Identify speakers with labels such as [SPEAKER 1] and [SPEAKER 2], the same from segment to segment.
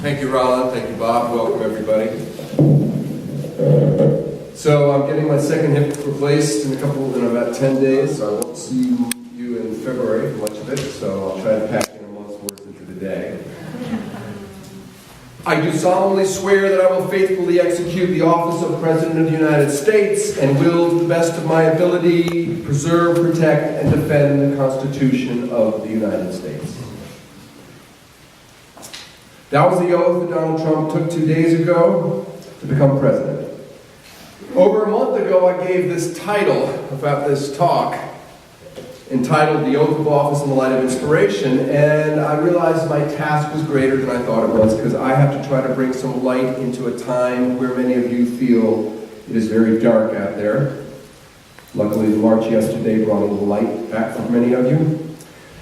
[SPEAKER 1] Thank you, Roland. Thank you, Bob. Welcome, everybody. So I'm getting my second hip replaced in about 10 days, so I won't see you in February for much of it, so I'll try to pack in a month's worth into the day. I do solemnly swear that I will faithfully execute the office of President of the United States and will, to the best of my ability, preserve, protect, and defend the Constitution of the United States. That was the oath that Donald Trump took 2 days ago to become president. Over a month ago, I gave this title about this talk, entitled The Oath of Office in the Light of Inspiration, and I realized my task was greater than I thought it was, because I have to try to bring some light into a time where many of you feel it is very dark out there. Luckily, the march yesterday brought a little light back for many of you.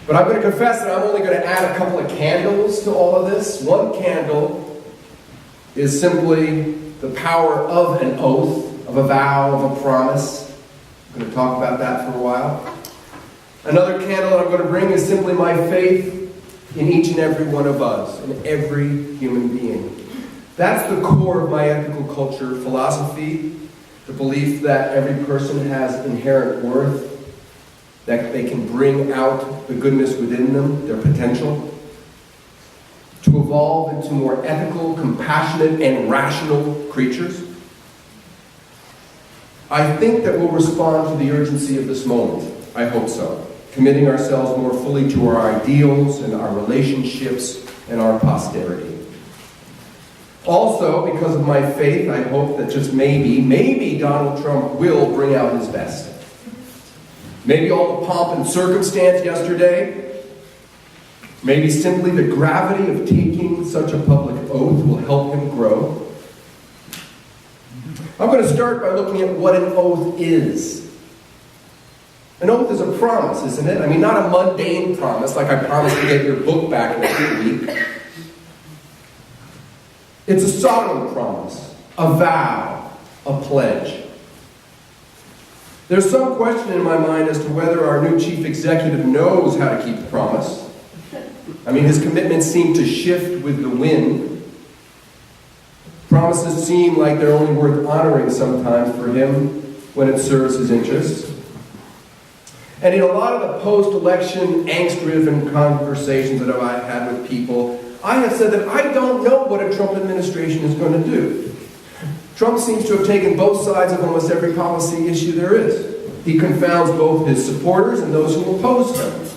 [SPEAKER 1] But I'm going to confess that I'm only going to add a couple of candles to all of this. One candle is simply the power of an oath, of a vow, of a promise. I'm going to talk about that for a while. Another candle that I'm going to bring is simply my faith in each and every one of us, in every human being. That's the core of my ethical culture philosophy, the belief that every person has inherent worth, that they can bring out the goodness within them, their potential, to evolve into more ethical, compassionate, and rational creatures. I think that we'll respond to the urgency of this moment. I hope so. Committing ourselves more fully to our ideals and our relationships and our posterity. Also, because of my faith, I hope that just maybe Donald Trump will bring out his best. Maybe all the pomp and circumstance yesterday, maybe simply the gravity of taking such a public oath will help him grow. I'm going to start by looking at what an oath is. An oath is a promise, isn't it? I mean, not a mundane promise, like I promise to get your book back next week. It's a solemn promise, a vow, a pledge. There's some question in my mind as to whether our new chief executive knows how to keep a promise. I mean, his commitments seem to shift with the wind. Promises seem like they're only worth honoring sometimes for him when it serves his interests. And in a lot of the post-election, angst-driven conversations that I've had with people, I have said that I don't know what a Trump administration is going to do. Trump seems to have taken both sides of almost every policy issue there is. He confounds both his supporters and those who oppose him.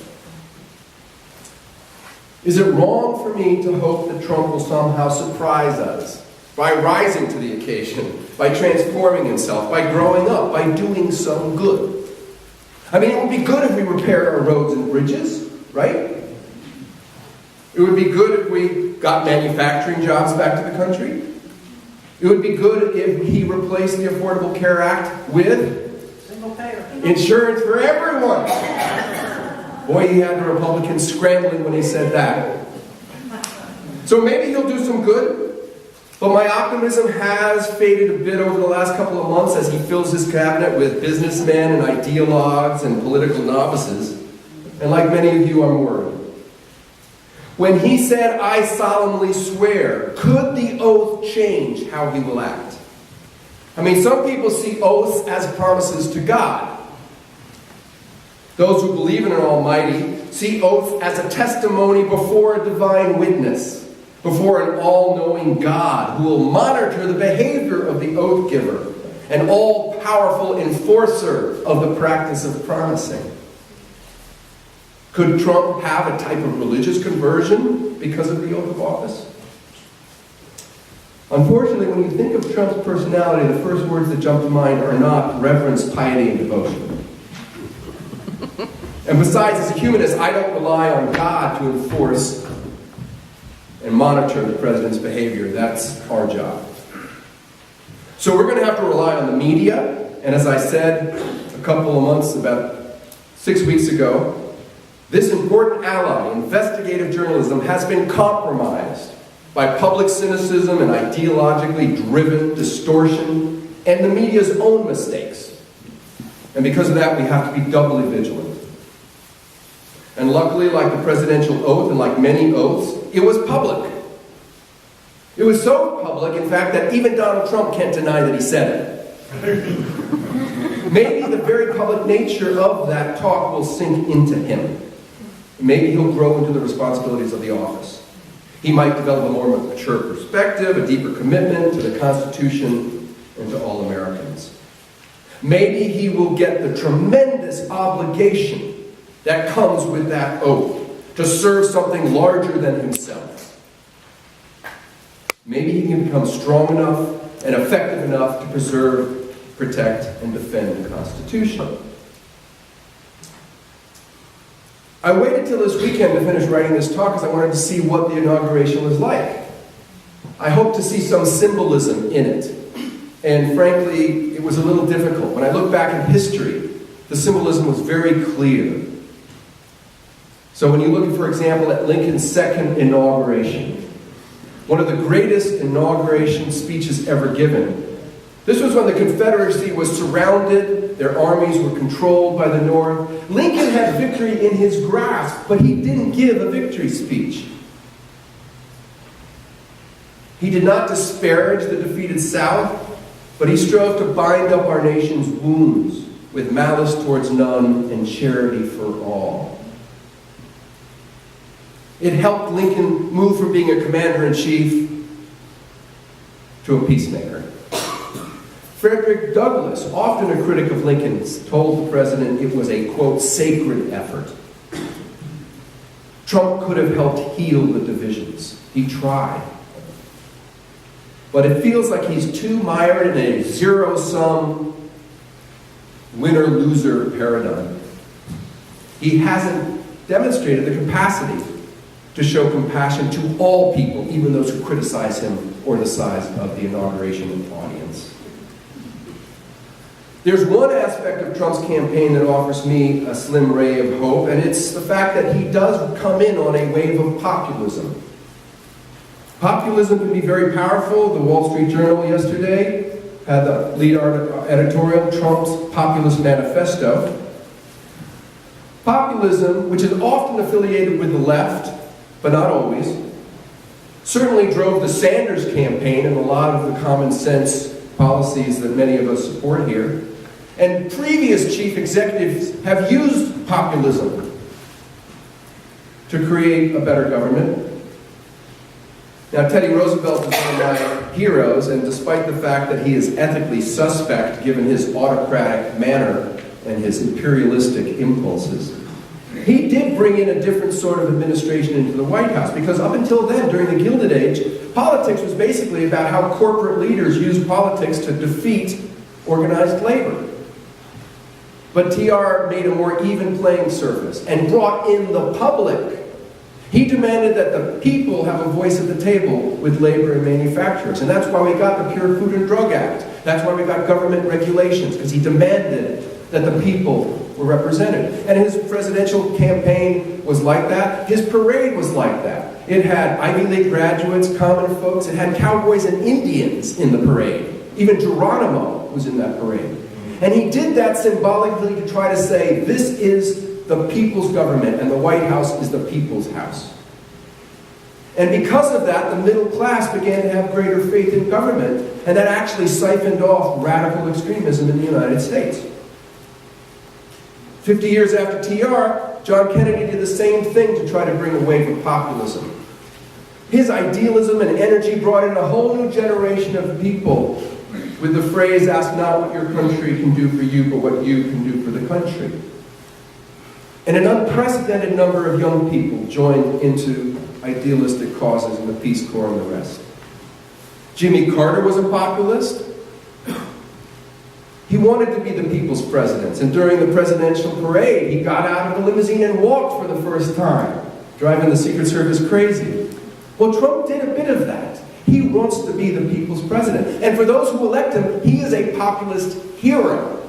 [SPEAKER 1] Is it wrong for me to hope that Trump will somehow surprise us by rising to the occasion, by transforming himself, by growing up, by doing some good? I mean, it would be good if we repaired our roads and bridges, right? It would be good if we got manufacturing jobs back to the country. It would be good if he replaced the Affordable Care Act with single-payer insurance for everyone. Boy, he had the Republicans scrambling when he said that. So maybe he'll do some good, but my optimism has faded a bit over the last couple of months as he fills his cabinet with businessmen and ideologues and political novices. And like many of you, I'm worried. When he said, "I solemnly swear," could the oath change how he will act? I mean, some people see oaths as promises to God. Those who believe in an Almighty see oaths as a testimony before a divine witness, before an all-knowing God who will monitor the behavior of the oath giver, an all-powerful enforcer of the practice of promising. Could Trump have a type of religious conversion because of the oath of office? Unfortunately, when you think of Trump's personality, the first words that jump to mind are not reverence, piety, and devotion. And besides, as a humanist, I don't rely on God to enforce and monitor the president's behavior. That's our job. So we're going to have to rely on the media, and as I said a couple of months, about 6 weeks ago, this important ally, investigative journalism, has been compromised by public cynicism and ideologically driven distortion and the media's own mistakes. And because of that, we have to be doubly vigilant. And luckily, like the presidential oath and like many oaths, it was public. It was so public, in fact, that even Donald Trump can't deny that he said it. Maybe the very public nature of that talk will sink into him. Maybe he'll grow into the responsibilities of the office. He might develop a more mature perspective, a deeper commitment to the Constitution and to all Americans. Maybe he will get the tremendous obligation that comes with that oath to serve something larger than himself. Maybe he can become strong enough and effective enough to preserve, protect, and defend the Constitution. I waited till this weekend to finish writing this talk because I wanted to see what the inauguration was like. I hoped to see some symbolism in it. And frankly, it was a little difficult. When I look back in history, the symbolism was very clear. So when you look, for example, at Lincoln's second inauguration, one of the greatest inauguration speeches ever given, this was when the Confederacy was surrounded, their armies were controlled by the North. Lincoln had victory in his grasp, but he didn't give a victory speech. He did not disparage the defeated South, but he strove to bind up our nation's wounds with malice towards none and charity for all. It helped Lincoln move from being a commander-in-chief to a peacemaker. Frederick Douglass, often a critic of Lincoln's, told the president it was a, quote, sacred effort. Trump could have helped heal the divisions. He tried. But it feels like he's too mired in a zero-sum, winner-loser paradigm. He hasn't demonstrated the capacity to show compassion to all people, even those who criticize him or the size of the inauguration audience. There's one aspect of Trump's campaign that offers me a slim ray of hope, and it's the fact that he does come in on a wave of populism. Populism can be very powerful. The Wall Street Journal yesterday had the lead editorial, Trump's Populist Manifesto. Populism, which is often affiliated with the left, but not always, certainly drove the Sanders campaign and a lot of the common sense policies that many of us support here. And previous chief executives have used populism to create a better government. Now, Teddy Roosevelt is one of my heroes, and despite the fact that he is ethically suspect given his autocratic manner and his imperialistic impulses, he did bring in a different sort of administration into the White House, because up until then, during the Gilded Age, politics was basically about how corporate leaders used politics to defeat organized labor. But TR made a more even playing surface and brought in the public. He demanded that the people have a voice at the table with labor and manufacturers. And that's why we got the Pure Food and Drug Act. That's why we got government regulations, because he demanded that the people were represented. And his presidential campaign was like that. His parade was like that. It had Ivy League graduates, common folks. It had cowboys and Indians in the parade. Even Geronimo was in that parade. And he did that symbolically to try to say, this is the people's government, and the White House is the people's house. And because of that, the middle class began to have greater faith in government, and that actually siphoned off radical extremism in the United States. 50 years after TR, John Kennedy did the same thing to try to bring a wave of populism. His idealism and energy brought in a whole new generation of people with the phrase, ask not what your country can do for you, but what you can do for the country. And an unprecedented number of young people joined into idealistic causes in the Peace Corps and the rest. Jimmy Carter was a populist. He wanted to be the people's president, and during the presidential parade, he got out of the limousine and walked for the first time, driving the Secret Service crazy. Well, Trump did a bit of that. He wants to be the people's president. And for those who elect him, he is a populist hero.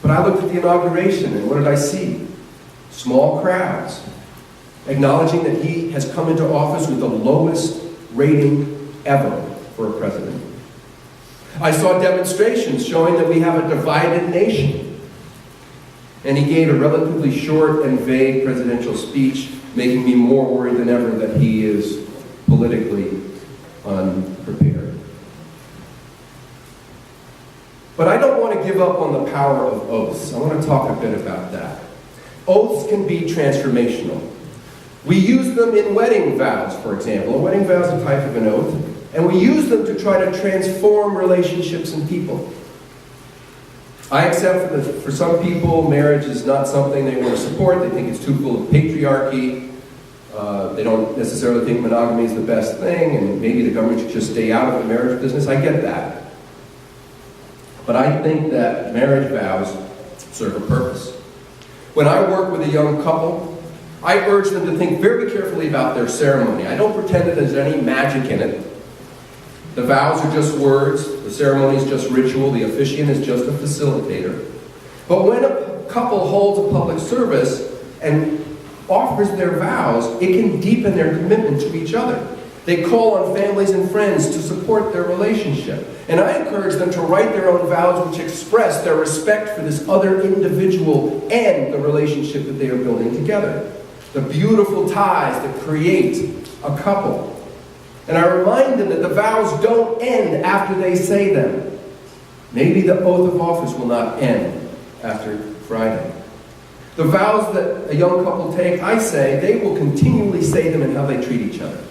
[SPEAKER 1] But I looked at the inauguration, and what did I see? Small crowds, acknowledging that he has come into office with the lowest rating ever for a president. I saw demonstrations showing that we have a divided nation. And he gave a relatively short and vague presidential speech making me more worried than ever that he is politically unprepared. But I don't want to give up on the power of oaths. I want to talk a bit about that. Oaths can be transformational. We use them in wedding vows, for example. A wedding vow is a type of an oath, and we use them to try to transform relationships and people. I accept that for some people, marriage is not something they want to support. They think it's too full of patriarchy. They don't necessarily think monogamy is the best thing, and maybe the government should just stay out of the marriage business. I get that. But I think that marriage vows serve a purpose. When I work with a young couple, I urge them to think very carefully about their ceremony. I don't pretend that there's any magic in it. The vows are just words, the ceremony is just ritual, the officiant is just a facilitator. But when a couple holds a public service and offers their vows, it can deepen their commitment to each other. They call on families and friends to support their relationship. And I encourage them to write their own vows which express their respect for this other individual and the relationship that they are building together. The beautiful ties that create a couple. And I remind them that the vows don't end after they say them. Maybe the oath of office will not end after Friday. The vows that a young couple take, I say, they will continually say them in how they treat each other.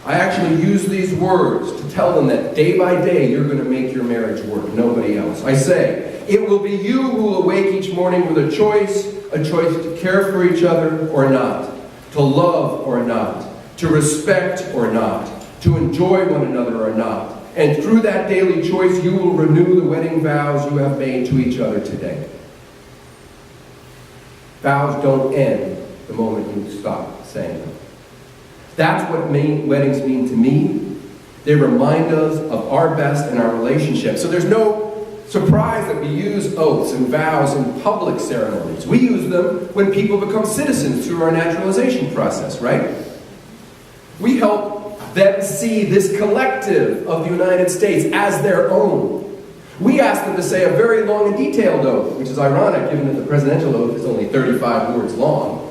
[SPEAKER 1] I actually use these words to tell them that day by day you're going to make your marriage work, nobody else. I say, it will be you who will wake each morning with a choice to care for each other or not, to love or not, to respect or not, to enjoy one another or not. And through that daily choice, you will renew the wedding vows you have made to each other today. Vows don't end the moment you stop saying them. That's what weddings mean to me. They remind us of our best in our relationship. So there's no surprise that we use oaths and vows in public ceremonies. We use them when people become citizens through our naturalization process, right? We help them see this collective of the United States as their own. We ask them to say a very long and detailed oath, which is ironic given that the presidential oath is only 35 words long.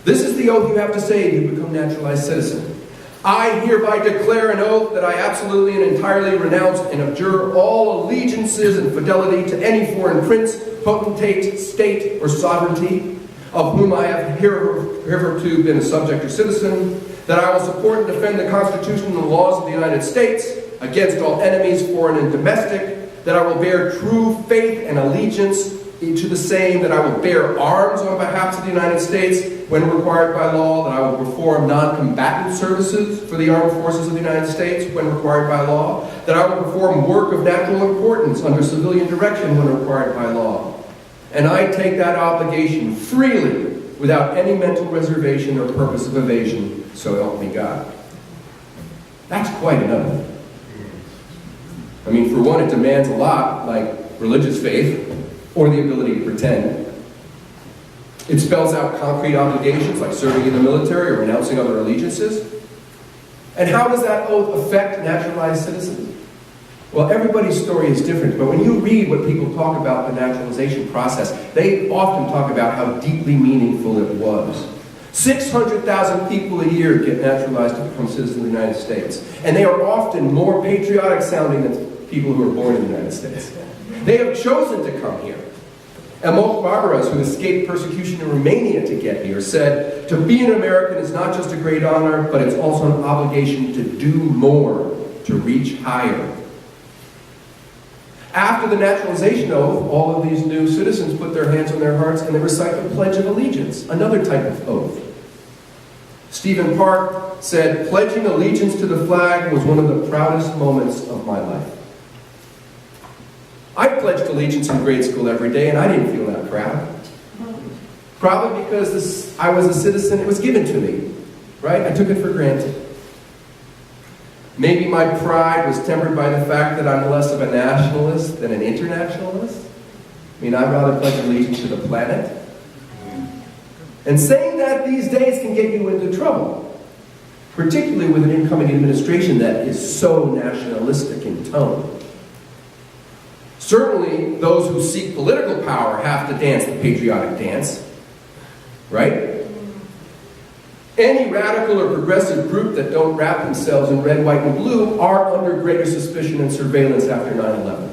[SPEAKER 1] This is the oath you have to say to become naturalized citizen. I hereby declare an oath that I absolutely and entirely renounce and abjure all allegiances and fidelity to any foreign prince, potentate, state, or sovereignty, of whom I have hitherto been a subject or citizen, that I will support and defend the Constitution and the laws of the United States against all enemies, foreign and domestic, that I will bear true faith and allegiance to the same, that I will bear arms on behalf of the United States when required by law, that I will perform non-combatant services for the armed forces of the United States when required by law, that I will perform work of national importance under civilian direction when required by law. And I take that obligation freely, without any mental reservation or purpose of evasion, so help me God. That's quite an oath. I mean, for one, it demands a lot, like religious faith, or the ability to pretend. It spells out concrete obligations, like serving in the military or renouncing other allegiances. And how does that oath affect naturalized citizens? Well, everybody's story is different, but when you read what people talk about the naturalization process, they often talk about how deeply meaningful it was. 600,000 people a year get naturalized to become citizens of the United States. And they are often more patriotic sounding than people who are born in the United States. They have chosen to come here. Emil Barbaras, who escaped persecution in Romania to get here, said, "To be an American is not just a great honor, but it's also an obligation to do more, to reach higher." After the naturalization oath, all of these new citizens put their hands on their hearts and they recite the Pledge of Allegiance, another type of oath. Stephen Park said, "Pledging allegiance to the flag was one of the proudest moments of my life." I pledged allegiance in grade school every day, and I didn't feel that proud. Probably because I was a citizen, it was given to me, right? I took it for granted. Maybe my pride was tempered by the fact that I'm less of a nationalist than an internationalist. I mean, I'd rather pledge allegiance to the planet. And saying that these days can get you into trouble, particularly with an incoming administration that is so nationalistic in tone. Certainly, those who seek political power have to dance the patriotic dance, right? Any radical or progressive group that don't wrap themselves in red, white, and blue are under greater suspicion and surveillance after 9/11.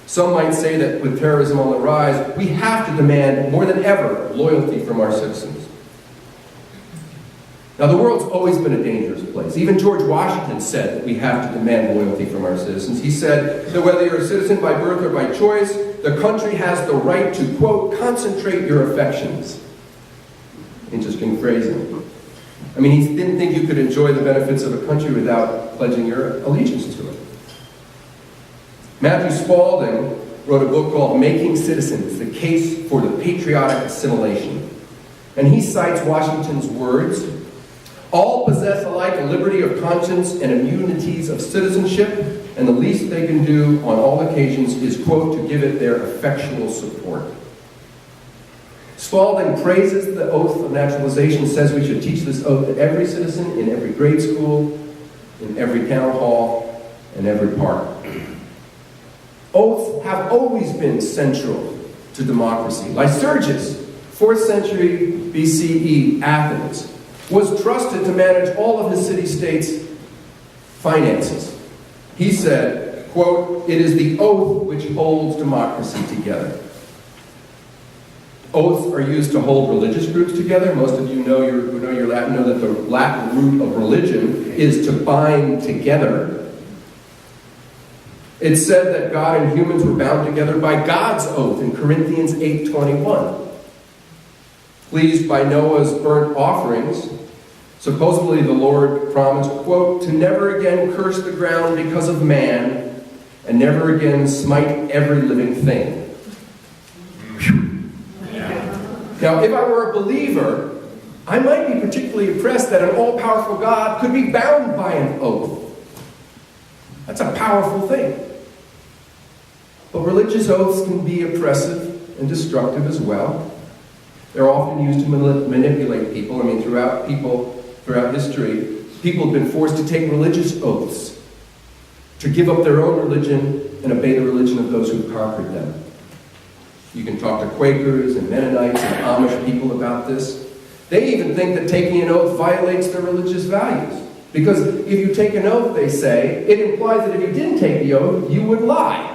[SPEAKER 1] Some might say that with terrorism on the rise, we have to demand more than ever loyalty from our citizens. Now, the world's always been a dangerous place. Even George Washington said that we have to demand loyalty from our citizens. He said that whether you're a citizen by birth or by choice, the country has the right to, quote, concentrate your affections. Interesting phrasing. I mean, he didn't think you could enjoy the benefits of a country without pledging your allegiance to it. Matthew Spaulding wrote a book called Making Citizens, The Case for the Patriotic Assimilation. And he cites Washington's words, "All possess alike a liberty of conscience and immunities of citizenship, and the least they can do on all occasions is, quote, to give it their effectual support." Spaulding praises the oath of naturalization, says we should teach this oath to every citizen in every grade school, in every town hall, and every park. Oaths have always been central to democracy. Lycurgus, 4th century BCE, Athens, was trusted to manage all of his city-states' finances. He said, quote, "It is the oath which holds democracy together." Oaths are used to hold religious groups together. Most of you know who know your Latin know that the Latin root of religion is to bind together. It's said that God and humans were bound together by God's oath in Corinthians 8:21. Pleased by Noah's burnt offerings, supposedly the Lord promised, quote, to never again curse the ground because of man, and never again smite every living thing. Now, if I were a believer, I might be particularly impressed that an all-powerful God could be bound by an oath. That's a powerful thing. But religious oaths can be oppressive and destructive as well. They're often used to manipulate people. I mean, throughout history, people have been forced to take religious oaths, to give up their own religion and obey the religion of those who conquered them. You can talk to Quakers and Mennonites and Amish people about this. They even think that taking an oath violates their religious values. Because if you take an oath, they say, it implies that if you didn't take the oath, you would lie.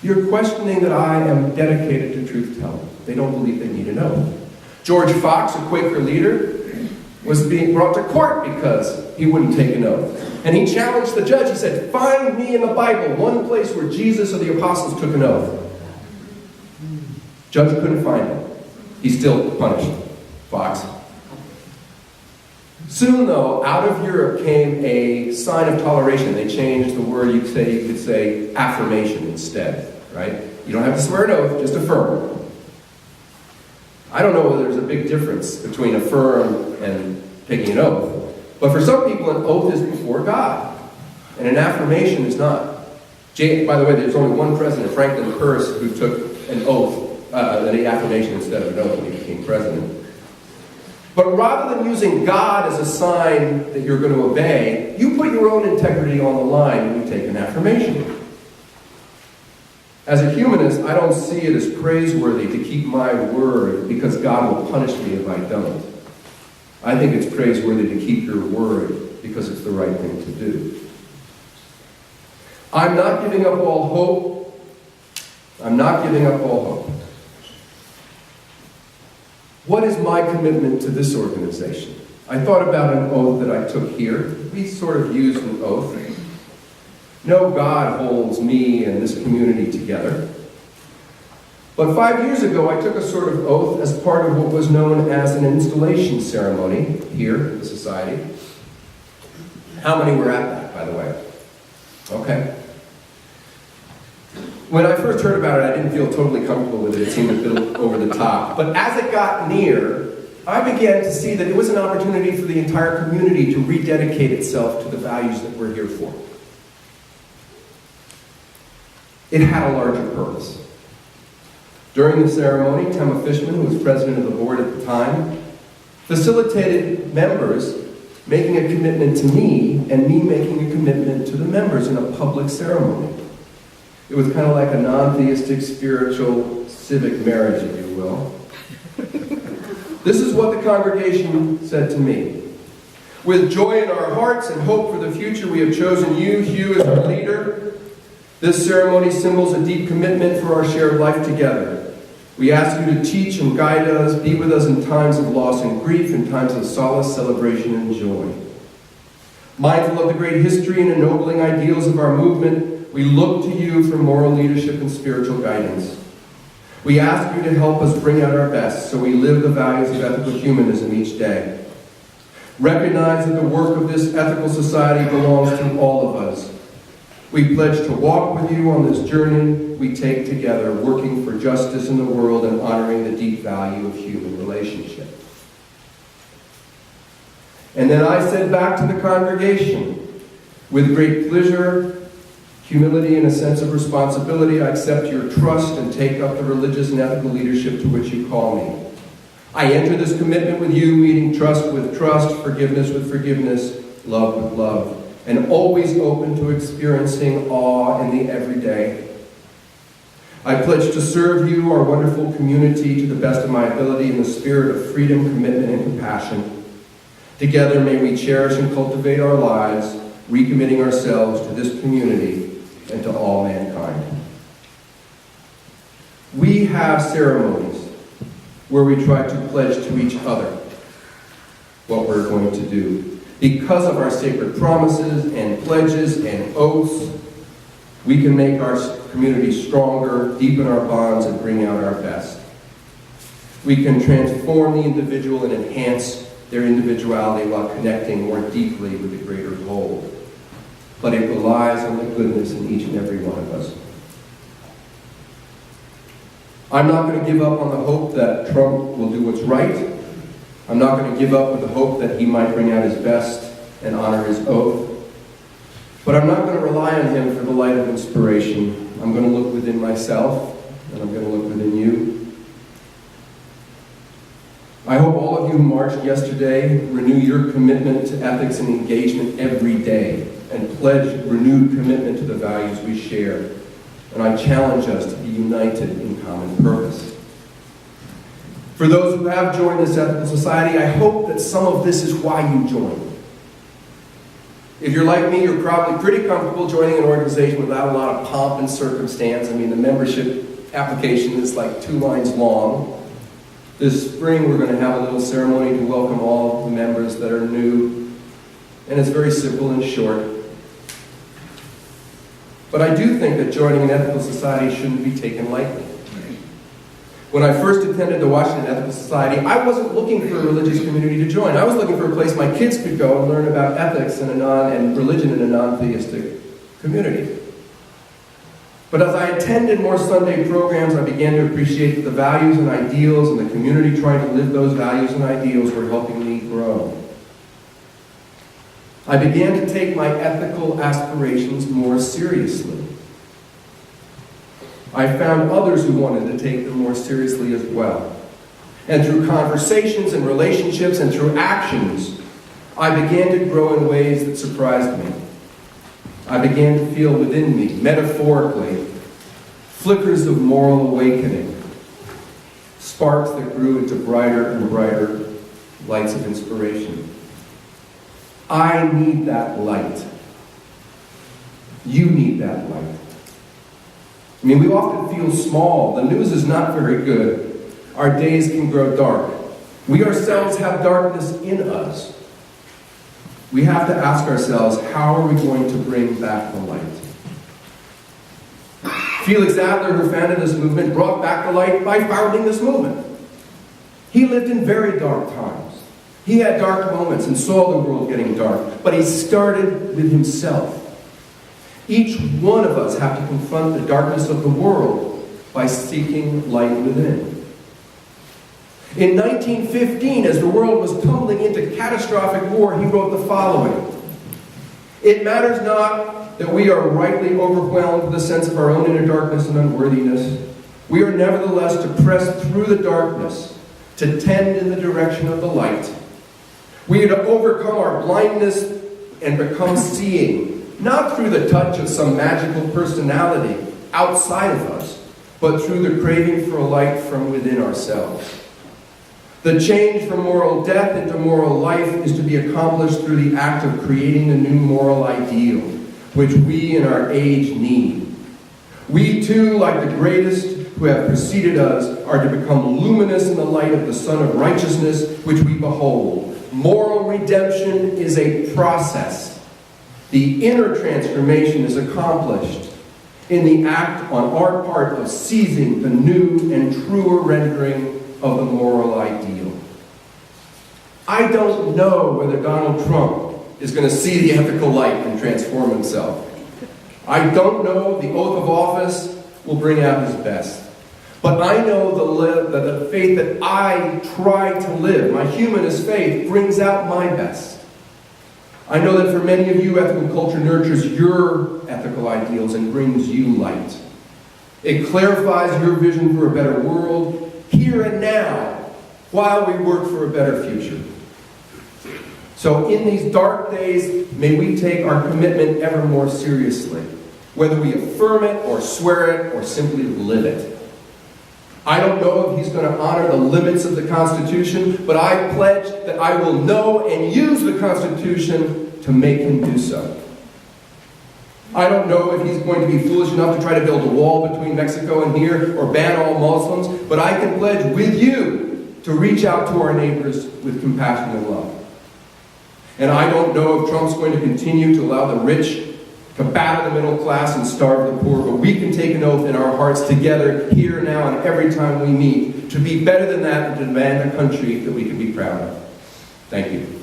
[SPEAKER 1] You're questioning that I am dedicated to truth-telling. They don't believe they need an oath. George Fox, a Quaker leader, was being brought to court because he wouldn't take an oath. And he challenged the judge. He said, find me in the Bible one place where Jesus or the apostles took an oath. Judge couldn't find it. He still punished Fox. Soon, though, out of Europe came a sign of toleration. They changed the word. You could say affirmation instead, right? You don't have to swear an oath, just affirm. I don't know whether there's a big difference between affirm and taking an oath. But for some people, an oath is before God. And an affirmation is not. By the way, there's only one president, Franklin Pierce, who took an oath, an affirmation instead of an oath when he became president. But rather than using God as a sign that you're going to obey, you put your own integrity on the line when you take an affirmation. As a humanist, I don't see it as praiseworthy to keep my word because God will punish me if I don't. I think it's praiseworthy to keep your word because it's the right thing to do. I'm not giving up all hope. I'm not giving up all hope. What is my commitment to this organization? I thought about an oath that I took here. We sort of used an oath. No, God holds me and this community together. But 5 years ago, I took a sort of oath as part of what was known as an installation ceremony here at the Society. How many were at that, by the way? Okay. When I first heard about it, I didn't feel totally comfortable with it. It seemed a bit over the top. But as it got near, I began to see that it was an opportunity for the entire community to rededicate itself to the values that we're here for. It had a larger purpose. During the ceremony, Temma Fishman, who was president of the board at the time, facilitated members making a commitment to me and me making a commitment to the members in a public ceremony. It was kind of like a non-theistic, spiritual, civic marriage, if you will. This is what the congregation said to me. With joy in our hearts and hope for the future, we have chosen you, Hugh, as our leader. This ceremony symbols a deep commitment for our shared life together. We ask you to teach and guide us, be with us in times of loss and grief, in times of solace, celebration, and joy. Mindful of the great history and ennobling ideals of our movement, we look to you for moral leadership and spiritual guidance. We ask you to help us bring out our best so we live the values of ethical humanism each day. Recognize that the work of this ethical society belongs to all of us. We pledge to walk with you on this journey we take together, working for justice in the world and honoring the deep value of human relationship. And then I said back to the congregation, with great pleasure, humility, and a sense of responsibility, I accept your trust and take up the religious and ethical leadership to which you call me. I enter this commitment with you, meeting trust with trust, forgiveness with forgiveness, love with love, and always open to experiencing awe in the everyday. I pledge to serve you, our wonderful community, to the best of my ability in the spirit of freedom, commitment, and compassion. Together may we cherish and cultivate our lives, recommitting ourselves to this community and to all mankind. We have ceremonies where we try to pledge to each other what we're going to do. Because of our sacred promises and pledges and oaths, we can make our community stronger, deepen our bonds, and bring out our best. We can transform the individual and enhance their individuality while connecting more deeply with the greater whole. But it relies on the goodness in each and every one of us. I'm not going to give up on the hope that Trump will do what's right. I'm not going to give up with the hope that he might bring out his best and honor his oath. But I'm not going to rely on him for the light of inspiration. I'm going to look within myself, and I'm going to look within you. I hope all of you who marched yesterday renew your commitment to ethics and engagement every day, and pledge renewed commitment to the values we share. And I challenge us to be united in common purpose. For those who have joined this ethical society, I hope that some of this is why you joined. If you're like me, you're probably pretty comfortable joining an organization without a lot of pomp and circumstance. I mean, the membership application is like 2 lines long. This spring, we're going to have a little ceremony to welcome all the members that are new. And it's very simple and short. But I do think that joining an ethical society shouldn't be taken lightly. When I first attended the Washington Ethical Society, I wasn't looking for a religious community to join. I was looking for a place my kids could go and learn about ethics and religion in a non-theistic community. But as I attended more Sunday programs, I began to appreciate that the values and ideals and the community trying to live those values and ideals were helping me grow. I began to take my ethical aspirations more seriously. I found others who wanted to take them more seriously as well. And through conversations and relationships and through actions, I began to grow in ways that surprised me. I began to feel within me, metaphorically, flickers of moral awakening, sparks that grew into brighter and brighter lights of inspiration. I need that light. You need that light. I mean, we often feel small. The news is not very good. Our days can grow dark. We ourselves have darkness in us. We have to ask ourselves, how are we going to bring back the light? Felix Adler, who founded this movement, brought back the light by founding this movement. He lived in very dark times. He had dark moments and saw the world getting dark, but he started with himself. Each one of us have to confront the darkness of the world by seeking light within. In 1915, as the world was tumbling into catastrophic war, he wrote the following: "It matters not that we are rightly overwhelmed with a sense of our own inner darkness and unworthiness. We are nevertheless to press through the darkness, to tend in the direction of the light. We are to overcome our blindness and become seeing, not through the touch of some magical personality outside of us, but through the craving for a light from within ourselves. The change from moral death into moral life is to be accomplished through the act of creating a new moral ideal, which we in our age need. We too, like the greatest who have preceded us, are to become luminous in the light of the Sun of Righteousness, which we behold. Moral redemption is a process. The inner transformation is accomplished in the act on our part of seizing the new and truer rendering of the moral ideal. I don't know whether Donald Trump is going to see the ethical light and transform himself. I don't know if the oath of office will bring out his best. But I know the faith that I try to live, my humanist faith, brings out my best. I know that for many of you, ethical culture nurtures your ethical ideals and brings you light. It clarifies your vision for a better world, here and now, while we work for a better future. So in these dark days, may we take our commitment ever more seriously, whether we affirm it or swear it or simply live it. I don't know if he's going to honor the limits of the Constitution, but I pledge that I will know and use the Constitution to make him do so. I don't know if he's going to be foolish enough to try to build a wall between Mexico and here or ban all Muslims, but I can pledge with you to reach out to our neighbors with compassion and love. And I don't know if Trump's going to continue to allow the rich to batter the middle class and starve the poor, but we can take an oath in our hearts together, here, now, and every time we meet, to be better than that and to demand a country that we can be proud of. Thank you.